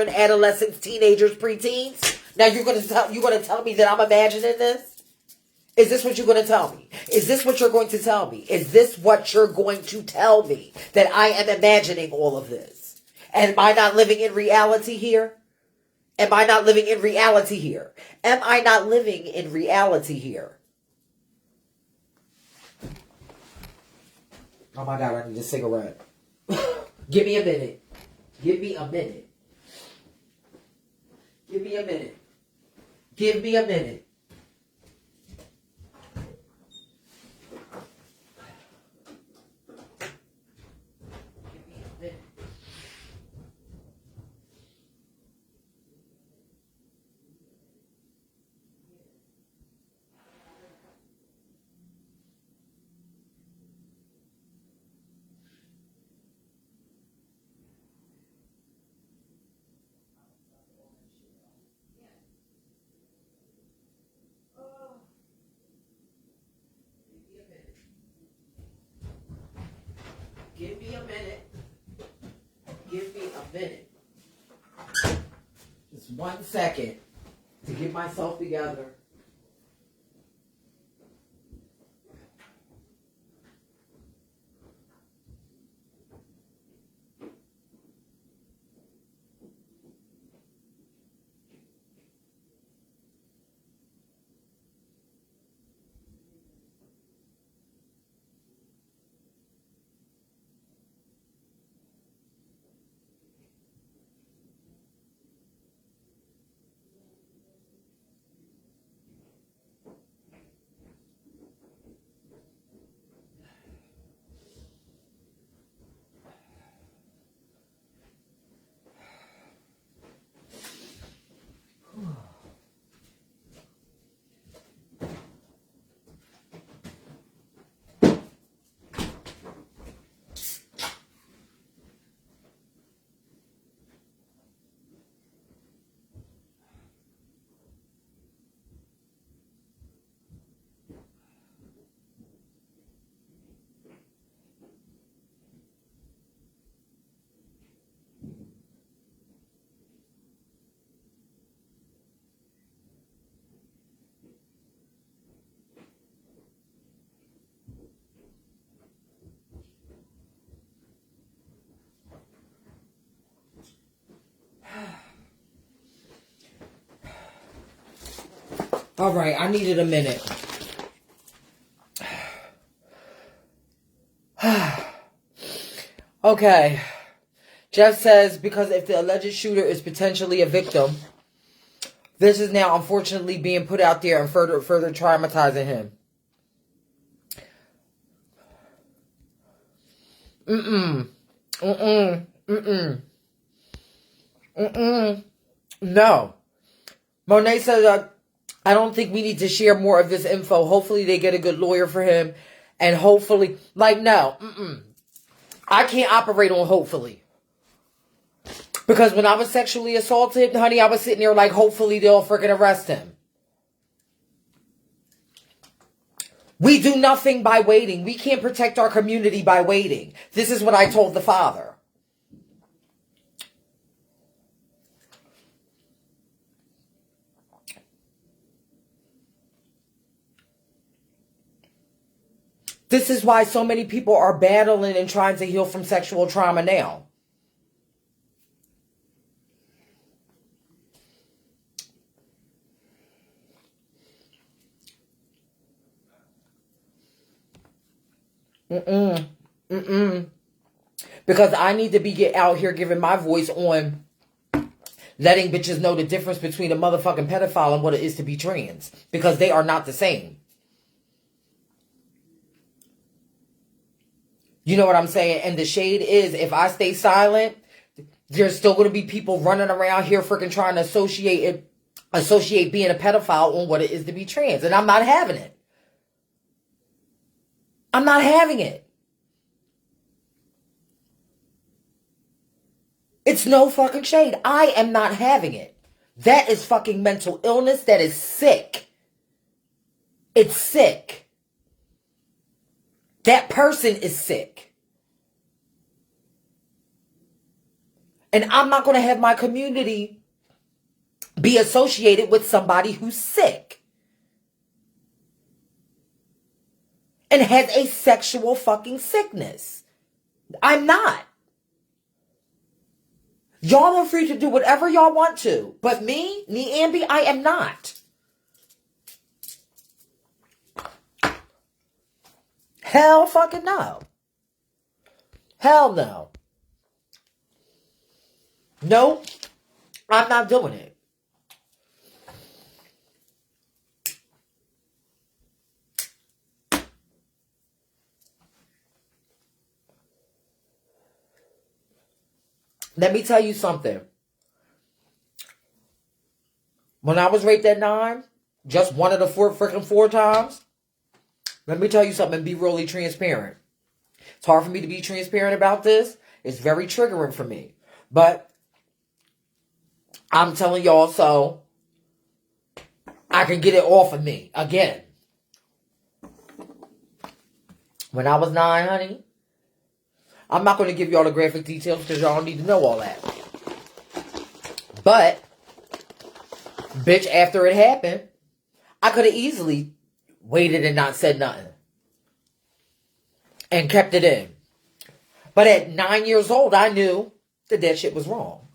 adolescents, teenagers, preteens. Now you're gonna tell me that I'm imagining this? Is this what you're gonna tell me? Is this what you're going to tell me? Is this what you're going to tell me? That I am imagining all of this? And am I not living in reality here? Am I not living in reality here? Am I not living in reality here? Oh my God, I need a cigarette. Give me a minute. Give me a minute. Give me a minute. Give me a minute. Give me a minute. Give me a minute. Just 1 second to get myself together. All right, I needed a minute. Okay. Jeff says, because if the alleged shooter is potentially a victim, this is now unfortunately being put out there and further traumatizing him. No. Monet says, I don't think we need to share more of this info. Hopefully they get a good lawyer for him. And hopefully, no. I can't operate on hopefully. Because when I was sexually assaulted, honey, I was sitting there like, hopefully they'll freaking arrest him. We do nothing by waiting. We can't protect our community by waiting. This is what I told the father. This is why so many people are battling and trying to heal from sexual trauma now. Because I need to be out here giving my voice on letting bitches know the difference between a motherfucking pedophile and what it is to be trans. Because they are not the same. You know what I'm saying? And the shade is, if I stay silent, there's still going to be people running around here freaking trying to associate being a pedophile on what it is to be trans. And I'm not having it. I'm not having it. It's no fucking shade. I am not having it. That is fucking mental illness. That is sick. It's sick. That person is sick. And I'm not going to have my community be associated with somebody who's sick. And has a sexual fucking sickness. I'm not. Y'all are free to do whatever y'all want to. But me, Niambi, I am not. Hell fucking no. Hell no. No, I'm not doing it. Let me tell you something. When I was raped at 9, just one of the four times, let me tell you something and be really transparent. It's hard for me to be transparent about this. It's very triggering for me. But I'm telling y'all so I can get it off of me again. When I was 9, honey, I'm not going to give y'all the graphic details because y'all don't need to know all that. But, bitch, after it happened, I could have easily waited and not said nothing. And kept it in. But at 9 years old, I knew that that shit was wrong.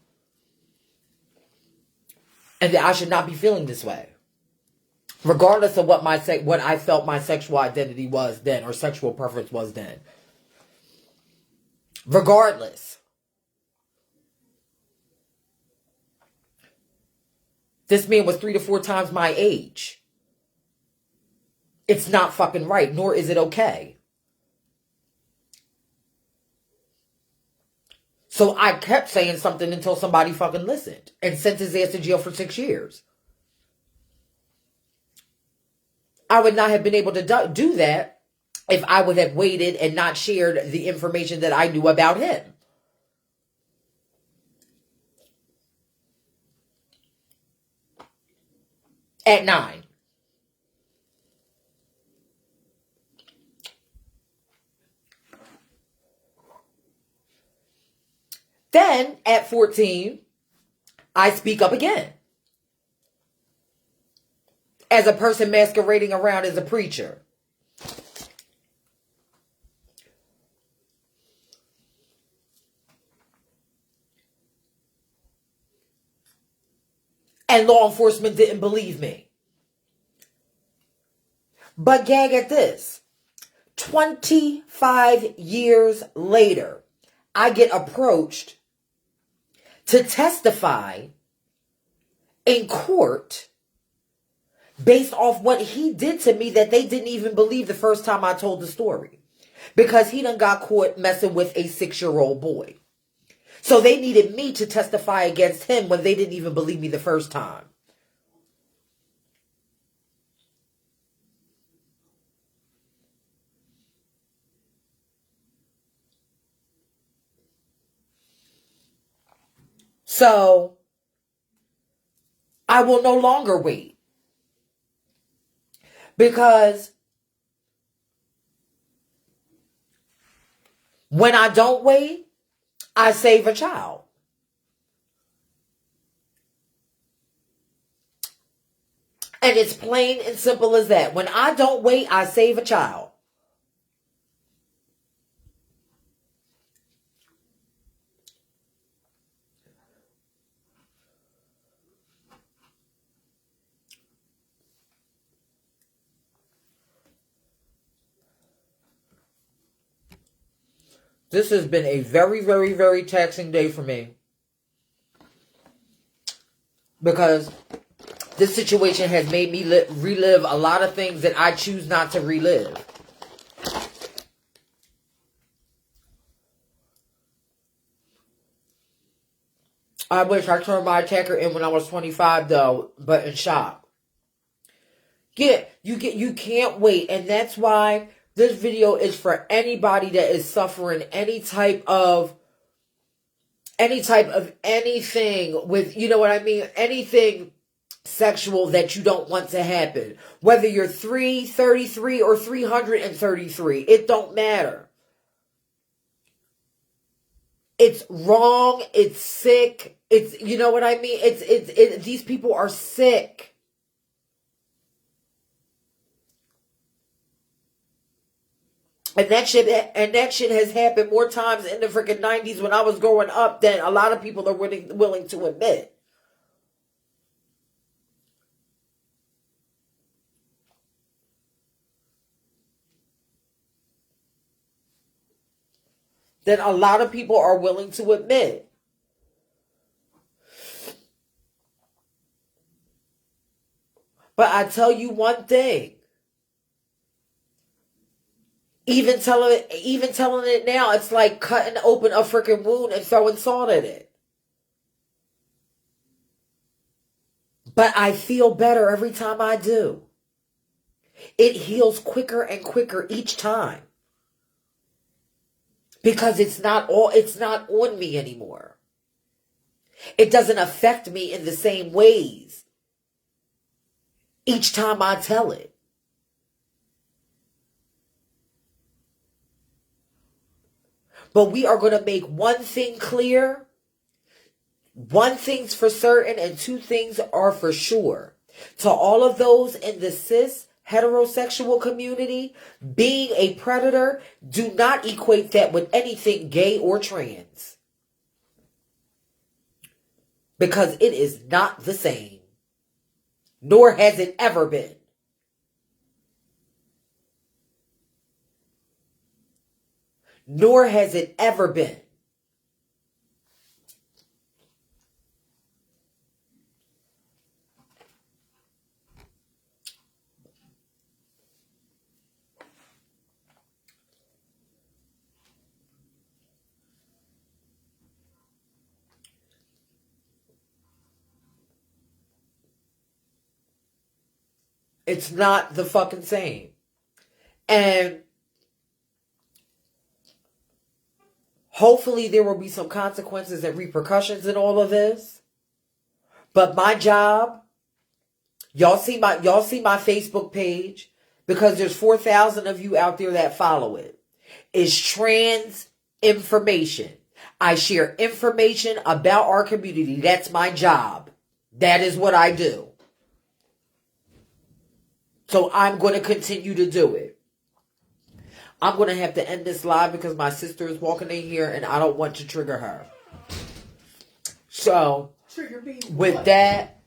And that I should not be feeling this way. Regardless of what I felt my sexual identity was then, or sexual preference was then. Regardless. This man was 3 to 4 times my age. It's not fucking right, nor is it okay. So I kept saying something until somebody fucking listened and sent his ass to jail for 6 years. I would not have been able to do that if I would have waited and not shared the information that I knew about him. At 9. Then, at 14, I speak up again. As a person masquerading around as a preacher. And law enforcement didn't believe me. But gag at this. 25 years later, I get approached to testify in court based off what he did to me that they didn't even believe the first time I told the story. Because he done got caught messing with a 6-year-old boy. So they needed me to testify against him when they didn't even believe me the first time. So I will no longer wait. Because when I don't wait, I save a child. And it's plain and simple as that. When I don't wait, I save a child. This has been a very, very, very taxing day for me. Because this situation has made me relive a lot of things that I choose not to relive. I wish I turned my attacker in when I was 25 though, but in shock. You can't wait, and that's why this video is for anybody that is suffering any type of anything with, you know what I mean, anything sexual that you don't want to happen. Whether you're 333 or 333, it don't matter. It's wrong, it's sick, it's, you know what I mean? These people are sick. And that shit has happened more times in the freaking 90s when I was growing up than a lot of people are willing to admit. That a lot of people are willing to admit. But I tell you one thing. Even telling it now, it's like cutting open a freaking wound and throwing salt in it. But I feel better every time I do. It heals quicker and quicker each time. Because it's not on me anymore. It doesn't affect me in the same ways each time I tell it. But we are going to make one thing clear. One thing's for certain and two things are for sure. To all of those in the cis heterosexual community, being a predator, do not equate that with anything gay or trans. Because it is not the same. Nor has it ever been. Nor has it ever been. It's not the fucking same. And hopefully there will be some consequences and repercussions in all of this. But my job, y'all see my Facebook page, because there's 4,000 of you out there that follow it, is Transinformation. I share information about our community. That's my job. That is what I do. So I'm going to continue to do it. I'm going to have to end this live because my sister is walking in here and I don't want to trigger her. So, with that,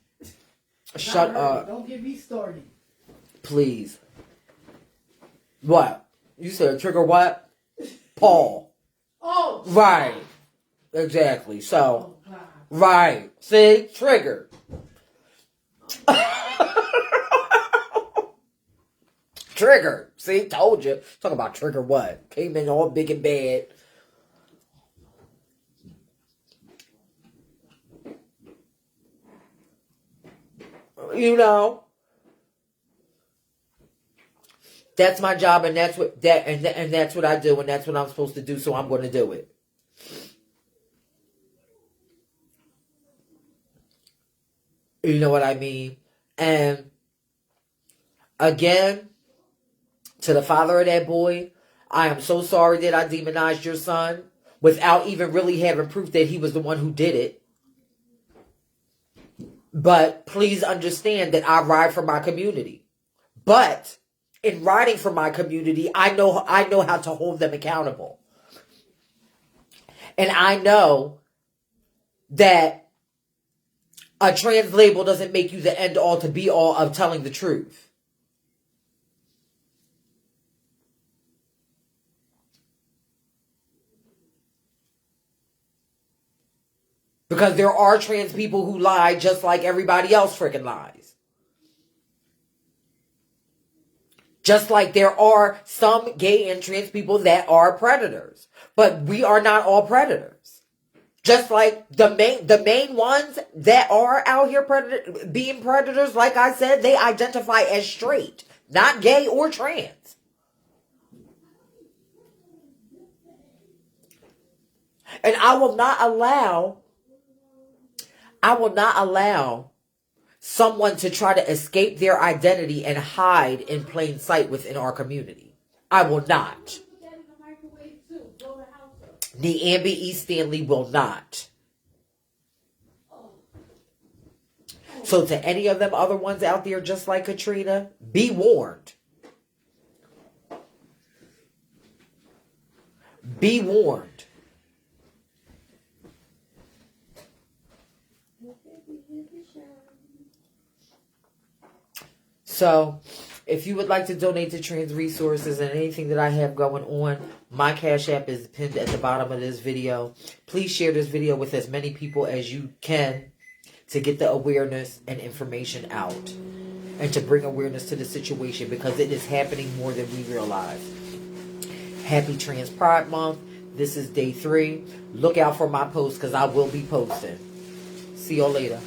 shut up. Don't get me started. Please. What? You said trigger what? Paul. Oh. Right. Exactly. So, right. See? Triggered. Trigger. See, told you. Talk about trigger what? Came in all big and bad. You know. That's my job, and that's what that's what I do, and that's what I'm supposed to do, so I'm going to do it. You know what I mean? And again, to the father of that boy, I am so sorry that I demonized your son without even really having proof that he was the one who did it. But please understand that I ride for my community. But in riding for my community, I know how to hold them accountable. And I know that a trans label doesn't make you the end all to be all of telling the truth. Because there are trans people who lie just like everybody else freaking lies. Just like there are some gay and trans people that are predators. But we are not all predators. Just like the main ones that are out here being predators, like I said, they identify as straight, not gay or trans. And I will not allow someone to try to escape their identity and hide in plain sight within our community. I will not. Niambi E Stanley will not. So to any of them other ones out there just like Katrina, be warned. Be warned. So, if you would like to donate to trans resources and anything that I have going on, my Cash App is pinned at the bottom of this video. Please share this video with as many people as you can to get the awareness and information out. and to bring awareness to the situation, because it is happening more than we realize. Happy Trans Pride Month. This is day 3. Look out for my posts because I will be posting. See y'all later.